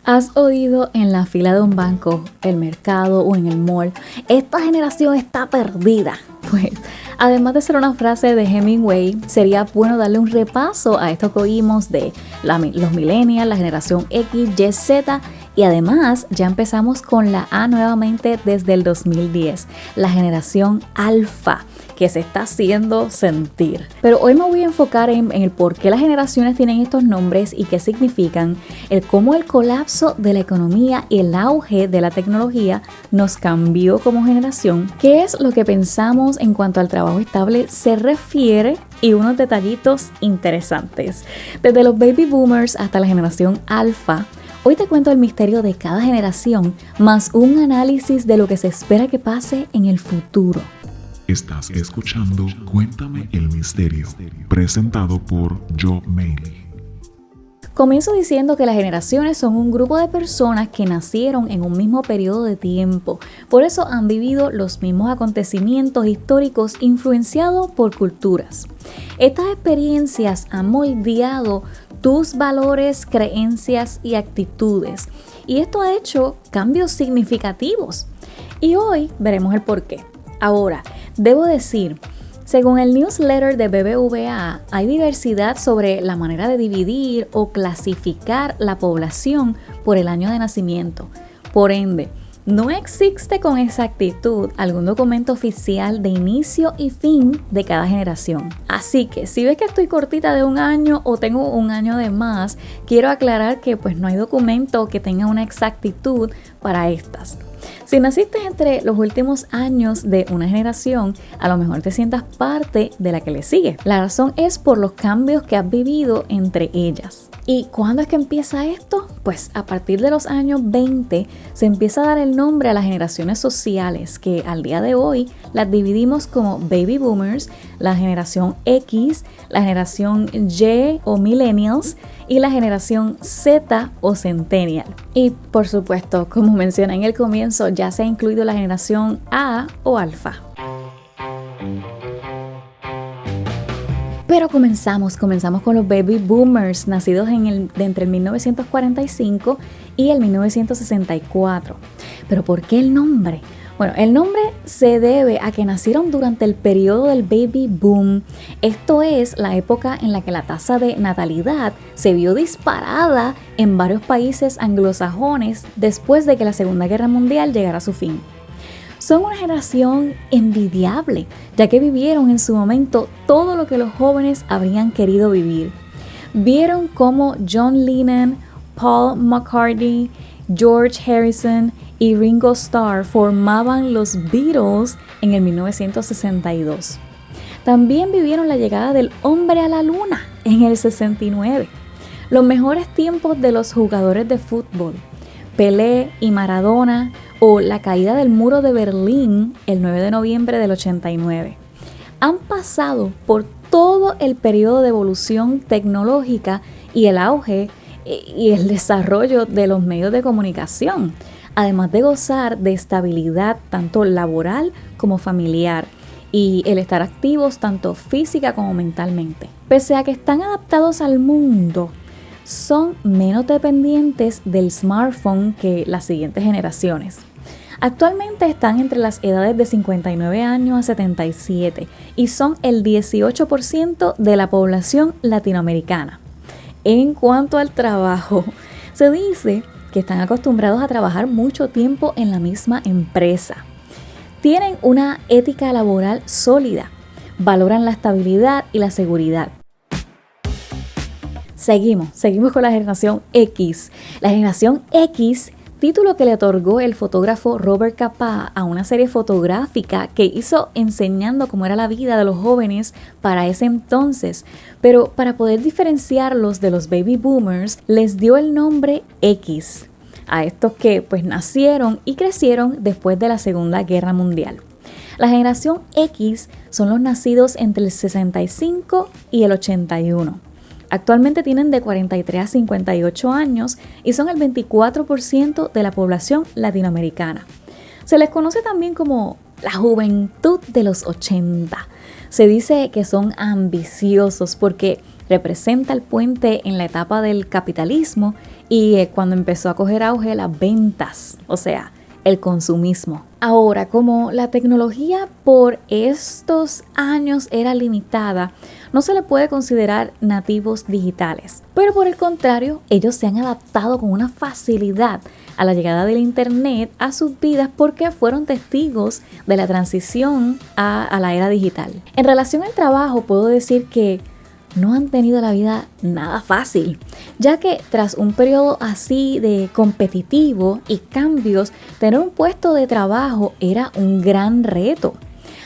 ¿Has oído en la fila de un banco, el mercado o en el mall? Esta generación está perdida. Pues, además de ser una frase de Hemingway, sería bueno darle un repaso a esto que oímos de los millennials, la generación X, Y, Z. Y además ya empezamos con la A nuevamente desde el 2010, la generación Alfa, que se está haciendo sentir. Pero hoy me voy a enfocar en el por qué las generaciones tienen estos nombres y qué significan, el cómo el colapso de la economía y el auge de la tecnología nos cambió como generación, qué es lo que pensamos en cuanto al trabajo estable se refiere y unos detallitos interesantes. Desde los baby boomers hasta la generación Alfa, hoy te cuento el misterio de cada generación, más un análisis de lo que se espera que pase en el futuro. Estás escuchando Cuéntame el Misterio, presentado por Joe Mailey. Comienzo diciendo que las generaciones son un grupo de personas que nacieron en un mismo periodo de tiempo, por eso han vivido los mismos acontecimientos históricos influenciados por culturas. Estas experiencias han moldeado tus valores, creencias y actitudes, y esto ha hecho cambios significativos. Y hoy veremos el porqué. Ahora, debo decir, según el newsletter de BBVA, hay diversidad sobre la manera de dividir o clasificar la población por el año de nacimiento. Por ende, no existe con exactitud algún documento oficial de inicio y fin de cada generación. Así que si ves que estoy cortita de un año o tengo un año de más, quiero aclarar que no hay documento que tenga una exactitud para estas. Si naciste entre los últimos años de una generación, a lo mejor te sientas parte de la que le sigue. La razón es por los cambios que has vivido entre ellas. ¿Y cuándo es que empieza esto? Pues a partir de los años 20 se empieza a dar el nombre a las generaciones sociales, que al día de hoy las dividimos como baby boomers, la generación X, la generación Y o millennials y la generación Z o centennial. Y por supuesto, como mencioné en el comienzo, ya se ha incluido la generación A o alfa. Pero comenzamos con los baby boomers nacidos entre el 1945 y el 1964. ¿Pero por qué el nombre? Bueno, el nombre se debe a que nacieron durante el periodo del baby boom. Esto es la época en la que la tasa de natalidad se vio disparada en varios países anglosajones después de que la Segunda Guerra Mundial llegara a su fin. Son una generación envidiable, ya que vivieron en su momento todo lo que los jóvenes habrían querido vivir. Vieron cómo John Lennon, Paul McCartney, George Harrison y Ringo Starr formaban los Beatles en el 1962. También vivieron la llegada del hombre a la luna en el 69. Los mejores tiempos de los jugadores de fútbol, Pelé y Maradona, o la caída del muro de Berlín el 9 de noviembre del 89. Han pasado por todo el periodo de evolución tecnológica y el auge y el desarrollo de los medios de comunicación, además de gozar de estabilidad tanto laboral como familiar y el estar activos tanto física como mentalmente. Pese a que están adaptados al mundo, son menos dependientes del smartphone que las siguientes generaciones. Actualmente están entre las edades de 59 años a 77 y son el 18% de la población latinoamericana. En cuanto al trabajo, se dice que están acostumbrados a trabajar mucho tiempo en la misma empresa. Tienen una ética laboral sólida, valoran la estabilidad y la seguridad. Seguimos con la generación X. La generación X, título que le otorgó el fotógrafo Robert Capa a una serie fotográfica que hizo enseñando cómo era la vida de los jóvenes para ese entonces. Pero para poder diferenciarlos de los baby boomers, les dio el nombre X a estos que nacieron y crecieron después de la Segunda Guerra Mundial. La generación X son los nacidos entre el 65 y el 81. Actualmente tienen de 43 a 58 años y son el 24% de la población latinoamericana. Se les conoce también como la juventud de los 80. Se dice que son ambiciosos porque representa el puente en la etapa del capitalismo y cuando empezó a coger auge las ventas, o sea, el consumismo. Ahora, como la tecnología por estos años era limitada, no se le puede considerar nativos digitales. Pero por el contrario, ellos se han adaptado con una facilidad a la llegada del Internet a sus vidas porque fueron testigos de la transición a la era digital. En relación al trabajo, puedo decir que no han tenido la vida nada fácil, ya que tras un periodo así de competitivo y cambios, tener un puesto de trabajo era un gran reto.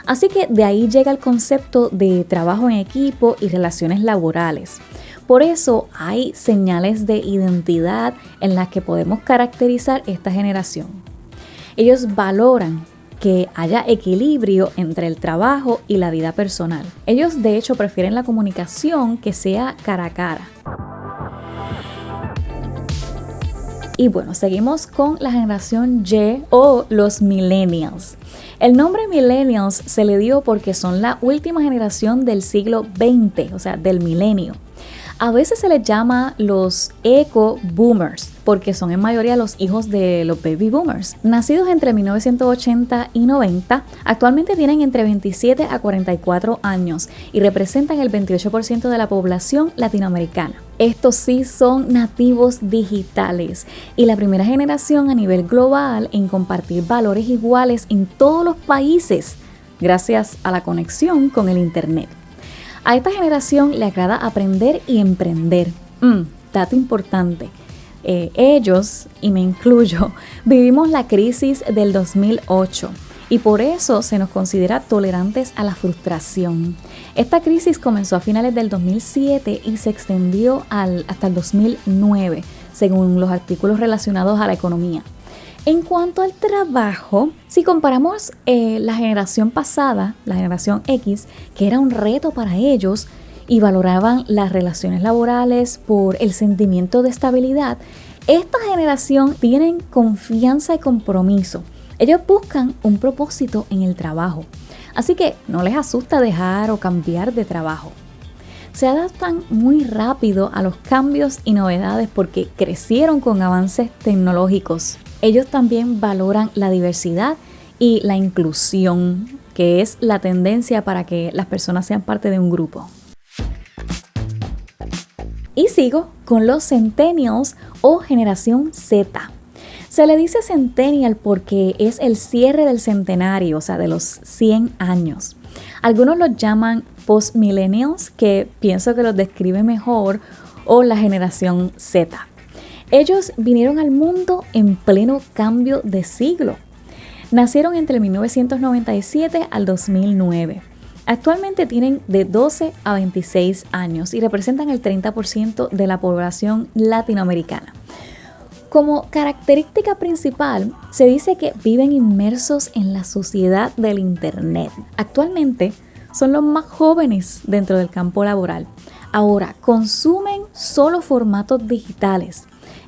Así que de ahí llega el concepto de trabajo en equipo y relaciones laborales. Por eso hay señales de identidad en las que podemos caracterizar esta generación. Ellos valoran que haya equilibrio entre el trabajo y la vida personal. Ellos de hecho prefieren la comunicación que sea cara a cara. Y bueno, seguimos con la generación Y o los millennials. El nombre millennials se le dio porque son la última generación del siglo XX, o sea, del milenio. A veces se les llama los eco-boomers porque son en mayoría los hijos de los baby boomers. Nacidos entre 1980 y 90, actualmente tienen entre 27 a 44 años y representan el 28% de la población latinoamericana. Estos sí son nativos digitales y la primera generación a nivel global en compartir valores iguales en todos los países gracias a la conexión con el Internet. A esta generación le agrada aprender y emprender. Dato importante. Ellos, y me incluyo, vivimos la crisis del 2008 y por eso se nos considera tolerantes a la frustración. Esta crisis comenzó a finales del 2007 y se extendió hasta el 2009, según los artículos relacionados a la economía. En cuanto al trabajo, si comparamos la generación pasada, la generación X, que era un reto para ellos y valoraban las relaciones laborales por el sentimiento de estabilidad, esta generación tiene confianza y compromiso. Ellos buscan un propósito en el trabajo, así que no les asusta dejar o cambiar de trabajo. Se adaptan muy rápido a los cambios y novedades porque crecieron con avances tecnológicos. Ellos también valoran la diversidad y la inclusión, que es la tendencia para que las personas sean parte de un grupo. Y sigo con los centennials o generación Z. Se le dice centennial porque es el cierre del centenario, o sea, de los 100 años. Algunos los llaman post-millennials, que pienso que los describe mejor, o la generación Z. Ellos vinieron al mundo en pleno cambio de siglo. Nacieron entre 1997 al 2009. Actualmente tienen de 12 a 26 años y representan el 30% de la población latinoamericana. Como característica principal, se dice que viven inmersos en la sociedad del Internet. Actualmente son los más jóvenes dentro del campo laboral. Ahora, consumen solo formatos digitales.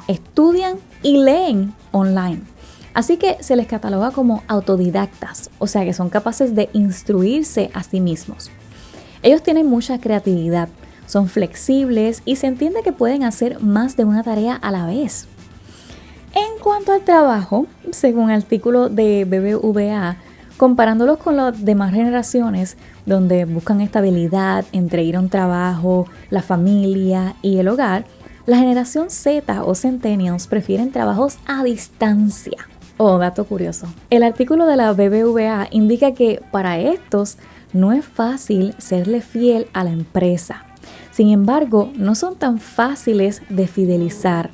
Estudian y leen online. Así que se les cataloga como autodidactas, o sea que son capaces de instruirse a sí mismos. Ellos tienen mucha creatividad, son flexibles y se entiende que pueden hacer más de una tarea a la vez. En cuanto al trabajo, según el artículo de BBVA, comparándolos con las demás generaciones donde buscan estabilidad entre ir a un trabajo, la familia y el hogar, la generación Z o Centennials prefieren trabajos a distancia. Dato curioso. El artículo de la BBVA indica que para estos no es fácil serle fiel a la empresa. Sin embargo, no son tan fáciles de fidelizar,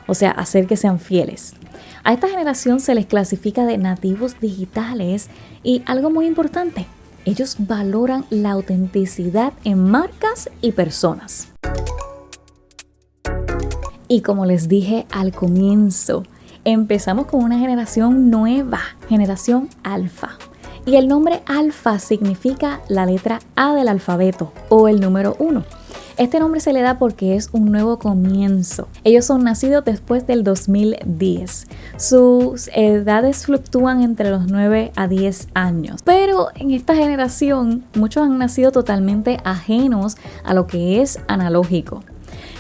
o sea, hacer que sean fieles. A esta generación se les clasifica de nativos digitales y algo muy importante, ellos valoran la autenticidad en marcas y personas. Y como les dije al comienzo, empezamos con una generación nueva, generación alfa. Y el nombre alfa significa la letra A del alfabeto o el número 1. Este nombre se le da porque es un nuevo comienzo. Ellos son nacidos después del 2010. Sus edades fluctúan entre los 9 a 10 años. Pero en esta generación, muchos han nacido totalmente ajenos a lo que es analógico.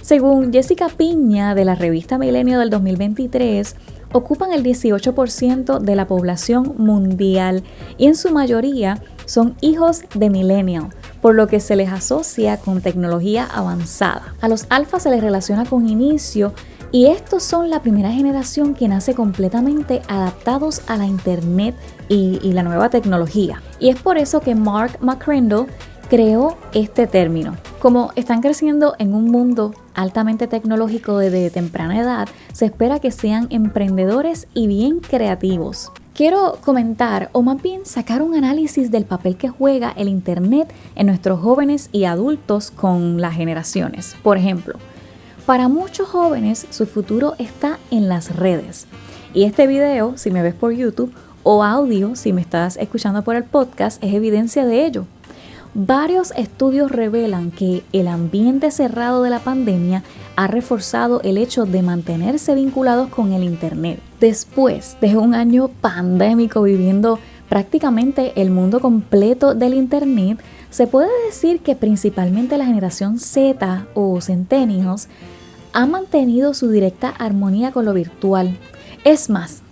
Según Jessica Piña de la revista Milenio del 2023, ocupan el 18% de la población mundial y en su mayoría son hijos de millennial, por lo que se les asocia con tecnología avanzada. A los alfas se les relaciona con inicio y estos son la primera generación que nace completamente adaptados a la internet y la nueva tecnología. Y es por eso que Mark McCrindle creó este término. Como están creciendo en un mundo altamente tecnológico desde temprana edad, se espera que sean emprendedores y bien creativos. Quiero comentar, o más bien sacar un análisis del papel que juega el internet en nuestros jóvenes y adultos con las generaciones. Por ejemplo, para muchos jóvenes su futuro está en las redes. Y este video, si me ves por YouTube, o audio, si me estás escuchando por el podcast, es evidencia de ello. Varios estudios revelan que el ambiente cerrado de la pandemia ha reforzado el hecho de mantenerse vinculados con el internet. Después de un año pandémico viviendo prácticamente el mundo completo del internet, se puede decir que principalmente la generación Z o Centennials ha mantenido su directa armonía con lo virtual. Es más,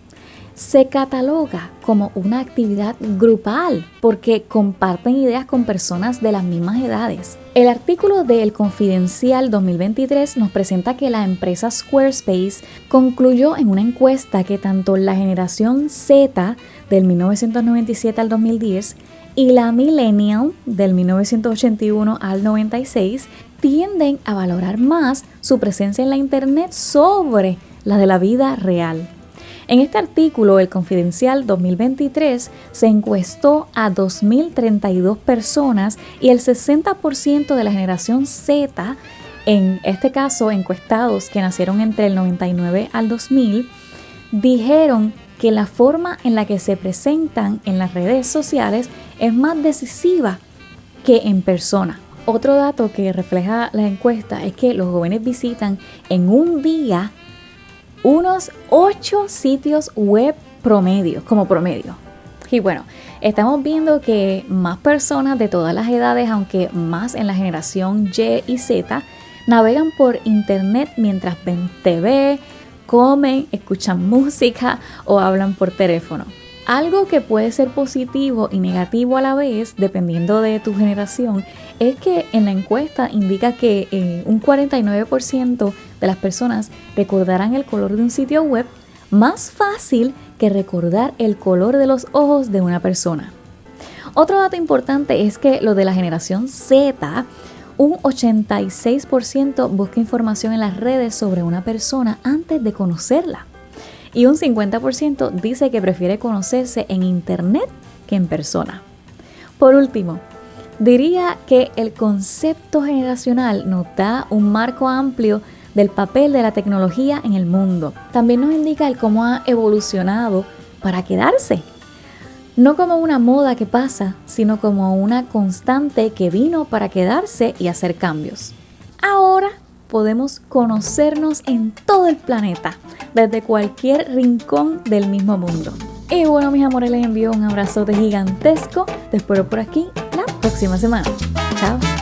se cataloga como una actividad grupal porque comparten ideas con personas de las mismas edades. El artículo de El Confidencial 2023 nos presenta que la empresa Squarespace concluyó en una encuesta que tanto la generación Z del 1997 al 2010 y la Millennial del 1981 al 96 tienden a valorar más su presencia en la internet sobre la de la vida real. En este artículo, El Confidencial 2023, se encuestó a 2.032 personas y el 60% de la generación Z, en este caso encuestados que nacieron entre el 99 al 2000, dijeron que la forma en la que se presentan en las redes sociales es más decisiva que en persona. Otro dato que refleja la encuesta es que los jóvenes visitan en un día unos 8 sitios web como promedio. Y bueno, estamos viendo que más personas de todas las edades, aunque más en la generación Y y Z, navegan por internet mientras ven TV, comen, escuchan música o hablan por teléfono. Algo que puede ser positivo y negativo a la vez, dependiendo de tu generación, es que en la encuesta indica que un 49% de las personas recordarán el color de un sitio web más fácil que recordar el color de los ojos de una persona. Otro dato importante es que lo de la generación Z, un 86% busca información en las redes sobre una persona antes de conocerla. Y un 50% dice que prefiere conocerse en internet que en persona. Por último, diría que el concepto generacional nos da un marco amplio del papel de la tecnología en el mundo. También nos indica el cómo ha evolucionado para quedarse. No como una moda que pasa, sino como una constante que vino para quedarse y hacer cambios. Ahora podemos conocernos en todo el planeta, desde cualquier rincón del mismo mundo. Y bueno, mis amores, les envío un abrazote gigantesco. Te espero por aquí la próxima semana. Chao.